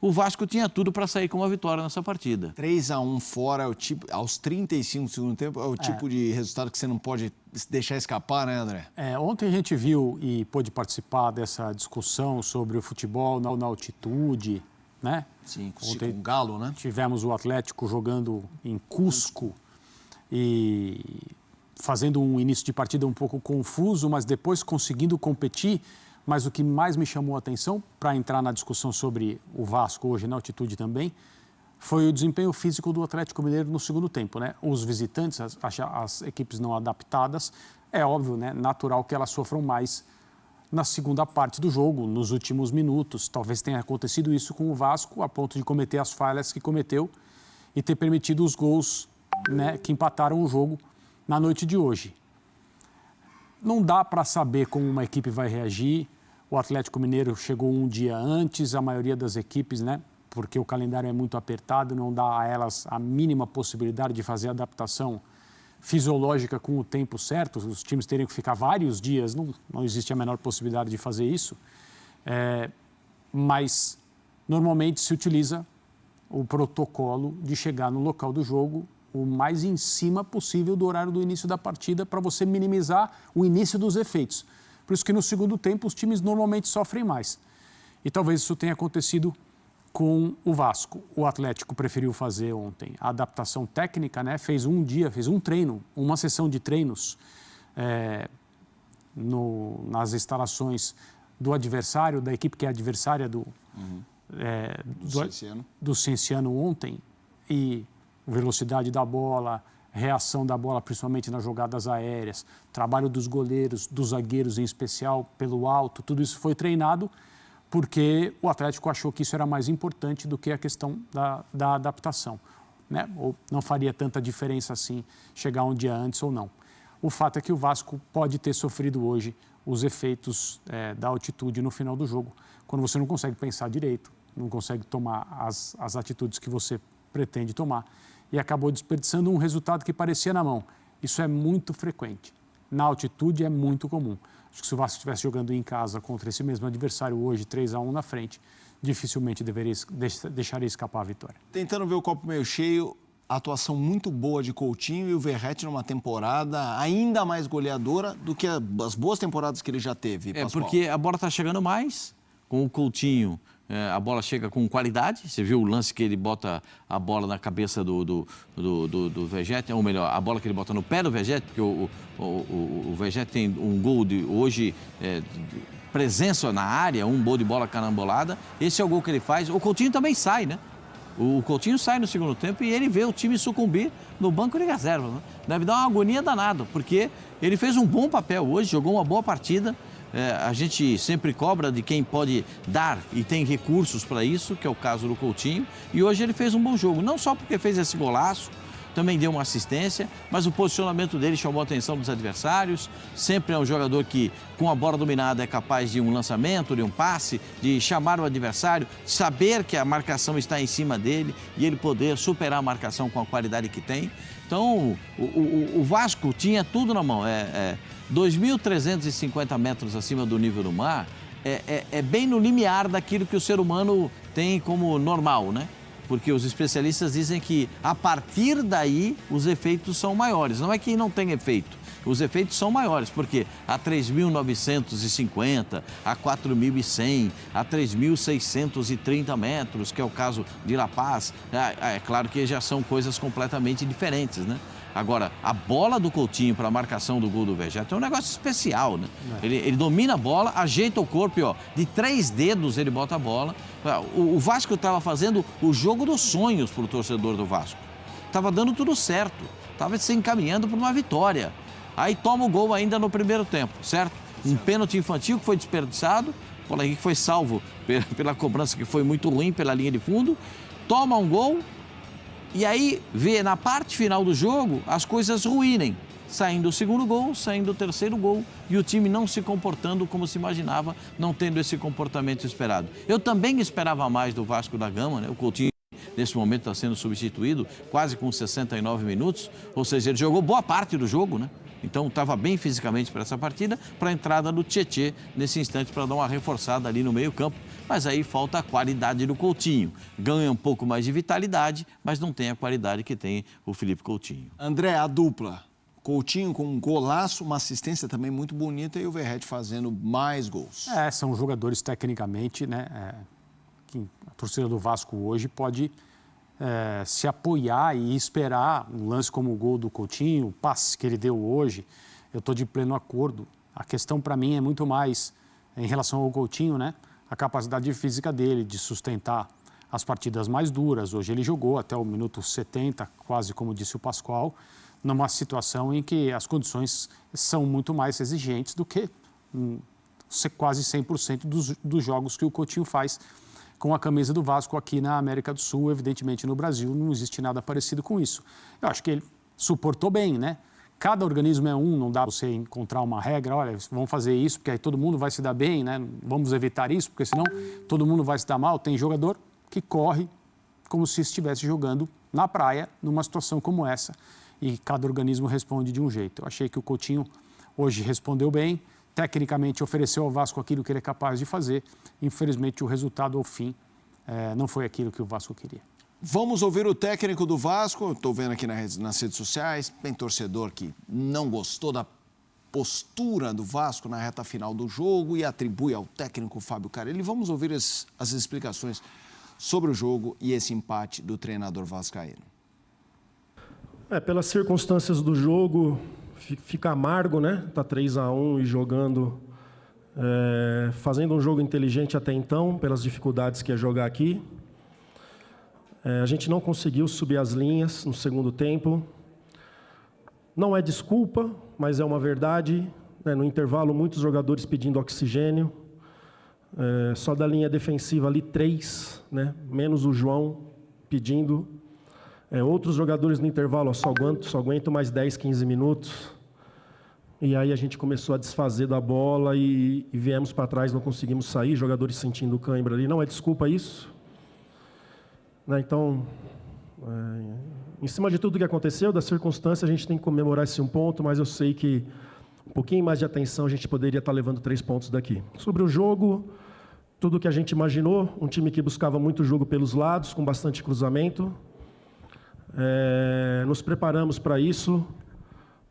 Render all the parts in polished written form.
o Vasco tinha tudo para sair com uma vitória nessa partida. 3-1 fora, é o tipo, aos 35 do segundo tempo, é o tipo de resultado que você não pode deixar escapar, né, André? Ontem a gente viu e pôde participar dessa discussão sobre o futebol na altitude, né? Sim, ontem com o Galo, né? Tivemos o Atlético jogando em Cusco e fazendo um início de partida um pouco confuso, mas depois conseguindo competir. Mas o que mais me chamou a atenção, para entrar na discussão sobre o Vasco hoje na altitude também, foi o desempenho físico do Atlético Mineiro no segundo tempo, né? Os visitantes, as equipes não adaptadas, é óbvio, né? Natural que elas sofram mais na segunda parte do jogo, nos últimos minutos. Talvez tenha acontecido isso com o Vasco, a ponto de cometer as falhas que cometeu e ter permitido os gols, né, que empataram o jogo na noite de hoje. Não dá para saber como uma equipe vai reagir. O Atlético Mineiro chegou um dia antes, a maioria das equipes, né? Porque o calendário é muito apertado, não dá a elas a mínima possibilidade de fazer adaptação fisiológica com o tempo certo. Os times teriam que ficar vários dias, não existe a menor possibilidade de fazer isso. Mas, normalmente, se utiliza o protocolo de chegar no local do jogo o mais em cima possível do horário do início da partida para você minimizar o início dos efeitos. Por isso que no segundo tempo os times normalmente sofrem mais. E talvez isso tenha acontecido com o Vasco. O Atlético preferiu fazer ontem a adaptação técnica, né? Fez um treino, uma sessão de treinos nas instalações do adversário, da equipe que é adversária do Cienciano ontem, e velocidade da bola, reação da bola, principalmente nas jogadas aéreas, trabalho dos goleiros, dos zagueiros em especial, pelo alto, tudo isso foi treinado porque o Atlético achou que isso era mais importante do que a questão da adaptação, né? Ou não faria tanta diferença assim chegar um dia antes ou não. O fato é que o Vasco pode ter sofrido hoje os efeitos da altitude no final do jogo, quando você não consegue pensar direito, não consegue tomar as atitudes que você pretende tomar, e acabou desperdiçando um resultado que parecia na mão. Isso é muito frequente. Na altitude é muito comum. Acho que se o Vasco estivesse jogando em casa contra esse mesmo adversário hoje, 3-1 na frente, dificilmente deixaria escapar a vitória. Tentando ver o copo meio cheio, a atuação muito boa de Coutinho e o Verratti numa temporada ainda mais goleadora do que as boas temporadas que ele já teve, Pascoal. Porque a bola está chegando mais, com o Coutinho. A bola chega com qualidade. Você viu o lance que ele bota a bola na cabeça do Verratti, ou melhor, a bola que ele bota no pé do Verratti, porque o Verratti tem um gol de hoje, presença na área, um gol de bola carambolada. Esse é o gol que ele faz. O Coutinho também sai, né? O Coutinho sai no segundo tempo e ele vê o time sucumbir no banco de reserva, né? Deve dar uma agonia danada, porque ele fez um bom papel hoje, jogou uma boa partida. A gente sempre cobra de quem pode dar e tem recursos para isso, que é o caso do Coutinho. E hoje ele fez um bom jogo, não só porque fez esse golaço, também deu uma assistência, mas o posicionamento dele chamou a atenção dos adversários. Sempre é um jogador que, com a bola dominada, é capaz de um lançamento, de um passe, de chamar o adversário, saber que a marcação está em cima dele e ele poder superar a marcação com a qualidade que tem. Então, o Vasco tinha tudo na mão. 2.350 metros acima do nível do mar é bem no limiar daquilo que o ser humano tem como normal, né? Porque os especialistas dizem que a partir daí os efeitos são maiores. Não é que não tem efeito, os efeitos são maiores, porque a 3.950, a 4.100, a 3.630 metros, que é o caso de La Paz, é claro que já são coisas completamente diferentes, né? Agora, a bola do Coutinho para a marcação do gol do Verratti é um negócio especial, né? Ele domina a bola, ajeita o corpo e, de 3 dedos ele bota a bola. O Vasco estava fazendo o jogo dos sonhos para o torcedor do Vasco. Estava dando tudo certo, estava se encaminhando para uma vitória. Aí toma o gol ainda no primeiro tempo, certo? Um pênalti infantil que foi desperdiçado, o Paulo Henrique foi salvo pela cobrança que foi muito ruim pela linha de fundo, toma um gol. E aí vê na parte final do jogo as coisas ruírem, saindo o segundo gol, saindo o terceiro gol e o time não se comportando como se imaginava, não tendo esse comportamento esperado. Eu também esperava mais do Vasco da Gama, né? O Coutinho nesse momento está sendo substituído quase com 69 minutos, ou seja, ele jogou boa parte do jogo, né? Então estava bem fisicamente para essa partida, para a entrada do Tietê nesse instante para dar uma reforçada ali no meio-campo. Mas aí falta a qualidade do Coutinho. Ganha um pouco mais de vitalidade, mas não tem a qualidade que tem o Felipe Coutinho. André, a dupla. Coutinho com um golaço, uma assistência também muito bonita e o Verratti fazendo mais gols. São jogadores tecnicamente, né? Que a torcida do Vasco hoje pode se apoiar e esperar um lance como o gol do Coutinho, o passe que ele deu hoje. Eu estou de pleno acordo. A questão para mim é muito mais em relação ao Coutinho, né? A capacidade física dele de sustentar as partidas mais duras. Hoje ele jogou até o minuto 70, quase como disse o Pascoal, numa situação em que as condições são muito mais exigentes do que quase 100% dos jogos que o Coutinho faz com a camisa do Vasco aqui na América do Sul. Evidentemente, no Brasil não existe nada parecido com isso. Eu acho que ele suportou bem, né? Cada organismo é um, não dá para você encontrar uma regra, olha, vamos fazer isso, porque aí todo mundo vai se dar bem, né? Vamos evitar isso, porque senão todo mundo vai se dar mal. Tem jogador que corre como se estivesse jogando na praia, numa situação como essa. E cada organismo responde de um jeito. Eu achei que o Coutinho hoje respondeu bem, tecnicamente ofereceu ao Vasco aquilo que ele é capaz de fazer. Infelizmente, o resultado ao fim não foi aquilo que o Vasco queria. Vamos ouvir o técnico do Vasco. Estou vendo aqui nas redes sociais, tem torcedor que não gostou da postura do Vasco na reta final do jogo e atribui ao técnico Fábio Carelli. Vamos ouvir as explicações sobre o jogo e esse empate do treinador vascaíno. Pelas circunstâncias do jogo, fica amargo, né? Tá 3-1 e jogando, fazendo um jogo inteligente até então, pelas dificuldades que é jogar aqui. A gente não conseguiu subir as linhas no segundo tempo. Não é desculpa, mas é uma verdade. No intervalo, muitos jogadores pedindo oxigênio. Só da linha defensiva ali 3, né? Menos o João pedindo. Outros jogadores no intervalo, só aguento mais 10, 15 minutos. E aí a gente começou a desfazer da bola e viemos para trás, não conseguimos sair, jogadores sentindo cãibra ali. Não é desculpa isso. Então, em cima de tudo que aconteceu, da circunstância, a gente tem que comemorar esse 1 ponto, mas eu sei que um pouquinho mais de atenção a gente poderia estar levando 3 pontos daqui. Sobre o jogo, tudo que a gente imaginou, um time que buscava muito jogo pelos lados, com bastante cruzamento. Nos preparamos para isso,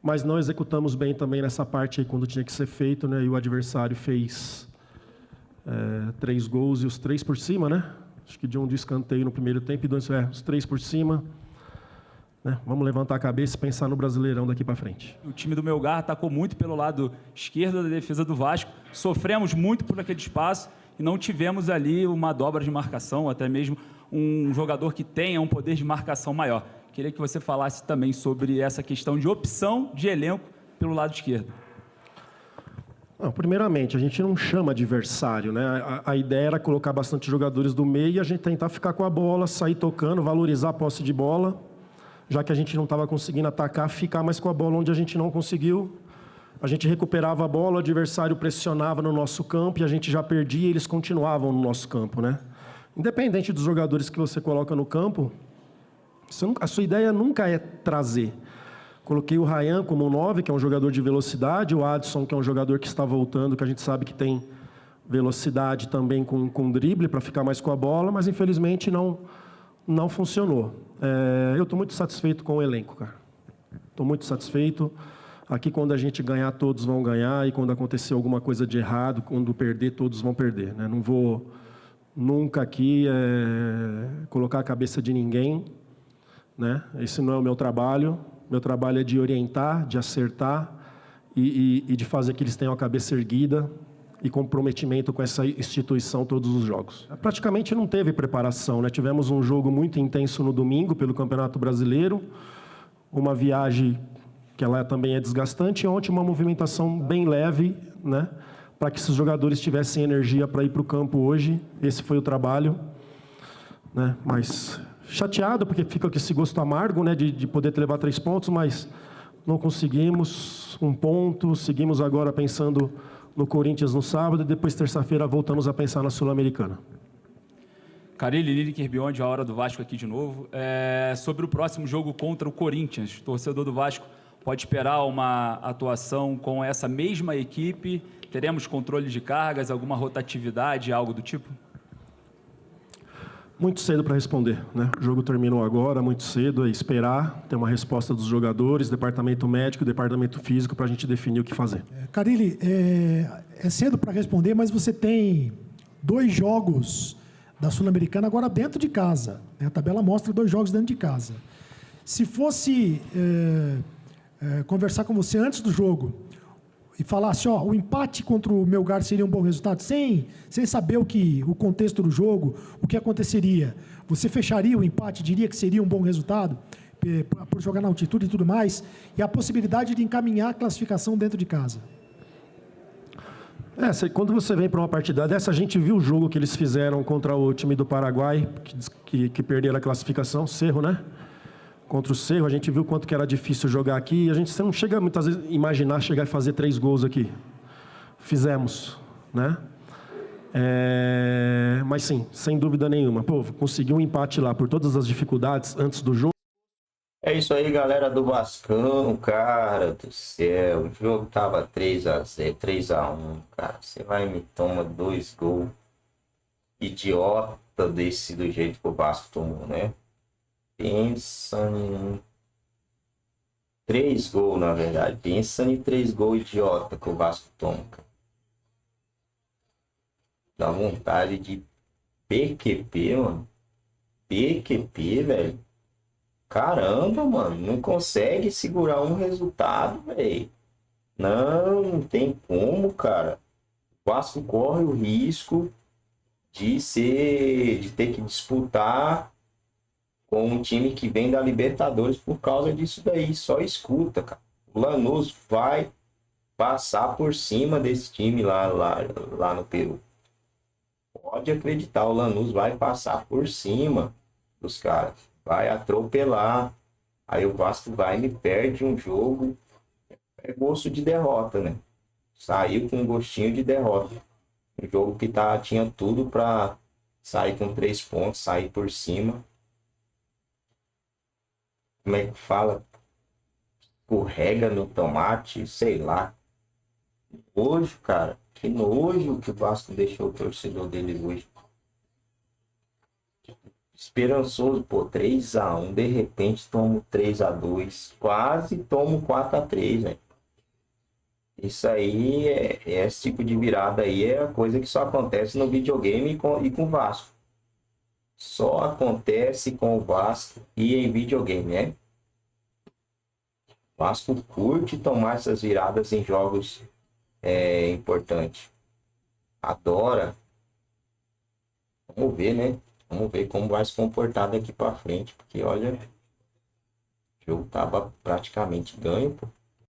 mas não executamos bem também nessa parte aí quando tinha que ser feito, né? E o adversário fez 3 gols e os 3 por cima, né? Acho que de um de escanteio no primeiro tempo e os 3 por cima. Né? Vamos levantar a cabeça e pensar no Brasileirão daqui para frente. O time do Melgar atacou muito pelo lado esquerdo da defesa do Vasco. Sofremos muito por aquele espaço e não tivemos ali uma dobra de marcação, ou até mesmo um jogador que tenha um poder de marcação maior. Queria que você falasse também sobre essa questão de opção de elenco pelo lado esquerdo. Primeiramente, a gente não chama adversário, né? A ideia era colocar bastante jogadores do meio e a gente tentar ficar com a bola, sair tocando, valorizar a posse de bola, já que a gente não estava conseguindo atacar, ficar mais com a bola onde a gente não conseguiu. A gente recuperava a bola, o adversário pressionava no nosso campo e a gente já perdia e eles continuavam no nosso campo, né? Independente dos jogadores que você coloca no campo, a sua ideia nunca é trazer. Coloquei o Ryan como 9, que é um jogador de velocidade, o Adson, que é um jogador que está voltando, que a gente sabe que tem velocidade também com drible para ficar mais com a bola, mas infelizmente não funcionou. Eu estou muito satisfeito com o elenco, cara. Estou muito satisfeito. Aqui, quando a gente ganhar, todos vão ganhar, e quando acontecer alguma coisa de errado, quando perder, todos vão perder, né? Não vou nunca aqui colocar a cabeça de ninguém, né? Esse não é o meu trabalho. Meu trabalho é de orientar, de acertar e de fazer que eles tenham a cabeça erguida e comprometimento com essa instituição todos os jogos. Praticamente não teve preparação, né? Tivemos um jogo muito intenso no domingo pelo Campeonato Brasileiro, uma viagem que ela também é desgastante, e ontem uma movimentação bem leve, né? Para que esses jogadores tivessem energia para ir para o campo hoje. Esse foi o trabalho, né? Mas chateado, porque fica com esse gosto amargo, né, de poder levar 3 pontos, mas não conseguimos 1 ponto. Seguimos agora pensando no Corinthians no sábado e depois, terça-feira, voltamos a pensar na Sul-Americana. Carelli, Lineker Beyond, a hora do Vasco aqui de novo. Sobre o próximo jogo contra o Corinthians, torcedor do Vasco pode esperar uma atuação com essa mesma equipe? Teremos controle de cargas, alguma rotatividade, algo do tipo? Muito cedo para responder, né? O jogo terminou agora, muito cedo, é esperar ter uma resposta dos jogadores, departamento médico, departamento físico, para a gente definir o que fazer. Carille, é cedo para responder, mas você tem 2 jogos da Sul-Americana agora dentro de casa, né? A tabela mostra 2 jogos dentro de casa. Se fosse conversar com você antes do jogo e falasse, ó, o empate contra o Melgar seria um bom resultado, sem saber o contexto do jogo, o que aconteceria, você fecharia o empate, diria que seria um bom resultado, por jogar na altitude e tudo mais, e a possibilidade de encaminhar a classificação dentro de casa? Quando você vem para uma partida dessa, a gente viu o jogo que eles fizeram contra o time do Paraguai, que perderam a classificação, Cerro, né? Contra o Cerro, a gente viu quanto que era difícil jogar aqui. A gente não chega muitas vezes a imaginar chegar e fazer 3 gols aqui. Fizemos, né? Mas sim, sem dúvida nenhuma. Pô, conseguiu um empate lá por todas as dificuldades antes do jogo. É isso aí, galera do Vascão, cara do céu. O jogo tava 3-0, 3-1, cara. Você vai e me toma 2 gols. Idiota desse do jeito que o Vasco tomou, né? Pensa em 3 gols, na verdade. Pensa em 3 gols idiota que o Vasco toma, cara. Dá vontade de PQP, mano. PQP, velho. Caramba, mano. Não consegue segurar um resultado, velho. Não tem como, cara. O Vasco corre o risco de ter que disputar com um time que vem da Libertadores por causa disso daí. Só escuta, cara. O Lanús vai passar por cima desse time lá no Peru. Pode acreditar, o Lanús vai passar por cima dos caras. Vai atropelar. Aí o Vasco vai e me perde um jogo. É gosto de derrota, né? Saiu com um gostinho de derrota. Um jogo que tinha tudo para sair com 3 pontos, sair por cima. Como é que fala? Escorrega no tomate, sei lá. Nojo, cara. Que nojo que o Vasco deixou o torcedor dele hoje. Esperançoso, pô, 3-1. De repente tomo 3-2. Quase tomo 4-3, velho. Isso aí, esse tipo de virada aí é a coisa que só acontece no videogame e com o Vasco. Só acontece com o Vasco e em videogame, né? O Vasco curte tomar essas viradas em jogos importantes. Adora. Vamos ver, né? Vamos ver como vai se comportar daqui pra frente. Porque, olha, o jogo tava praticamente ganho, pô.